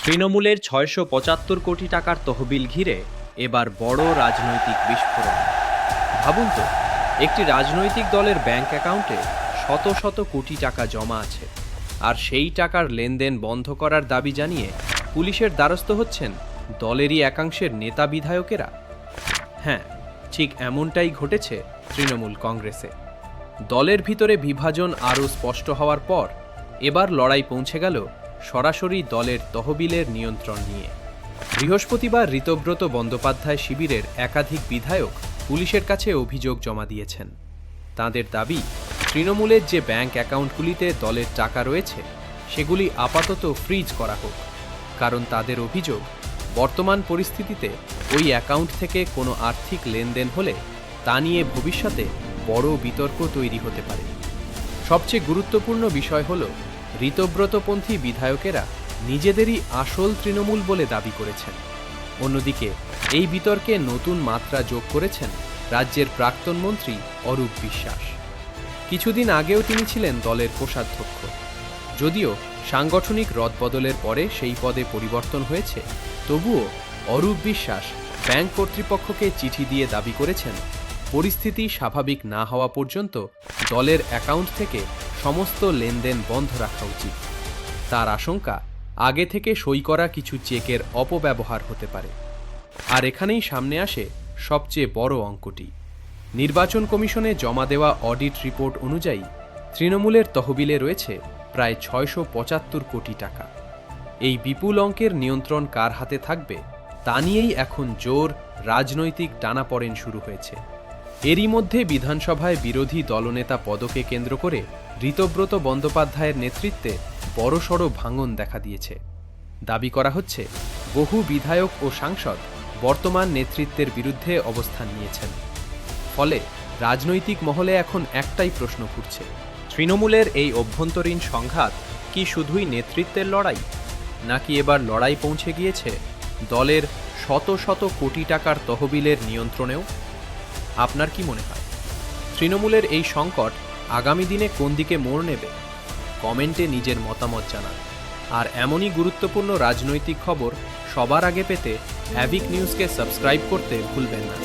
তৃণমূলের ৬৭৫ কোটি টাকার তহবিল ঘিরে এবার বড় রাজনৈতিক বিস্ফোরণ। ভাবুন তো, একটি রাজনৈতিক দলের ব্যাংক অ্যাকাউন্টে শত শত কোটি টাকা জমা আছে, আর সেই টাকার লেনদেন বন্ধ করার দাবি জানিয়ে পুলিশের দ্বারস্থ হচ্ছেন দলেরই একাংশের নেতা বিধায়কেরা। হ্যাঁ, ঠিক এমনটাই ঘটেছে তৃণমূল কংগ্রেসে। দলের ভিতরে বিভাজন আরও স্পষ্ট হওয়ার পর এবার লড়াই পৌঁছে গেল সরাসরি দলের তহবিলের নিয়ন্ত্রণ নিয়ে। বৃহস্পতিবার ঋতব্রত বন্দ্যোপাধ্যায় শিবিরের একাধিক বিধায়ক পুলিশের কাছে অভিযোগ জমা দিয়েছেন। তাঁদের দাবি, তৃণমূলের যে ব্যাংক অ্যাকাউন্টগুলিতে দলের টাকা রয়েছে সেগুলি আপাতত ফ্রিজ করা হোক, কারণ তাদের অভিযোগ, বর্তমান পরিস্থিতিতে ওই অ্যাকাউন্ট থেকে কোনো আর্থিক লেনদেন হলে তা নিয়ে ভবিষ্যতে বড় বিতর্ক তৈরি হতে পারে। সবচেয়ে গুরুত্বপূর্ণ বিষয় হল, ঋতব্রতপন্থী বিধায়কেরা নিজেদেরই আসল তৃণমূল বলে দাবি করেছেন। অন্যদিকে এই বিতর্কে নতুন মাত্রা যোগ করেছেন রাজ্যের প্রাক্তন মন্ত্রী অরূপ বিশ্বাস। কিছুদিন আগেও তিনি ছিলেন দলের কোষাধ্যক্ষ। যদিও সাংগঠনিক রদবদলের পরে সেই পদে পরিবর্তন হয়েছে, তবুও অরূপ বিশ্বাস ব্যাংক কর্তৃপক্ষকে চিঠি দিয়ে দাবি করেছেন, পরিস্থিতি স্বাভাবিক না হওয়া পর্যন্ত দলের অ্যাকাউন্ট থেকে সমস্ত লেনদেন বন্ধ রাখা উচিত। তার আশঙ্কা, আগে থেকে সই করা কিছু চেকের অপব্যবহার হতে পারে। আর এখানেই সামনে আসে সবচেয়ে বড় অঙ্কটি। নির্বাচন কমিশনে জমা দেওয়া অডিট রিপোর্ট অনুযায়ী তৃণমূলের তহবিলে রয়েছে প্রায় ৬৭৫ কোটি টাকা। এই বিপুল অঙ্কের নিয়ন্ত্রণ কার হাতে থাকবে তা নিয়েই এখন জোর রাজনৈতিক টানাপড়েন শুরু হয়েছে। এরই মধ্যে বিধানসভায় বিরোধী দলনেতা পদকে কেন্দ্র করে ঋতব্রত বন্দ্যোপাধ্যায়ের নেতৃত্বে বড়সড় ভাঙন দেখা দিয়েছে। দাবি করা হচ্ছে, বহু বিধায়ক ও সাংসদ বর্তমান নেতৃত্বের বিরুদ্ধে অবস্থান নিয়েছেন। ফলে রাজনৈতিক মহলে এখন একটাই প্রশ্ন ঘুরছে, তৃণমূলের এই অভ্যন্তরীণ সংঘাত কি শুধুই নেতৃত্বের লড়াই, নাকি এবার লড়াই পৌঁছে গিয়েছে দলের শত শত কোটি টাকার তহবিলের নিয়ন্ত্রণেও? আপনার কি মনে হয়, তৃণমূলের এই সংকট আগামী দিনে কোন দিকে মোড় নেবে? কমেন্টে নিজের মতামত জানান। আর এমনই গুরুত্বপূর্ণ রাজনৈতিক খবর সবার আগে পেতে অ্যাভিক নিউজকে সাবস্ক্রাইব করতে ভুলবেন না।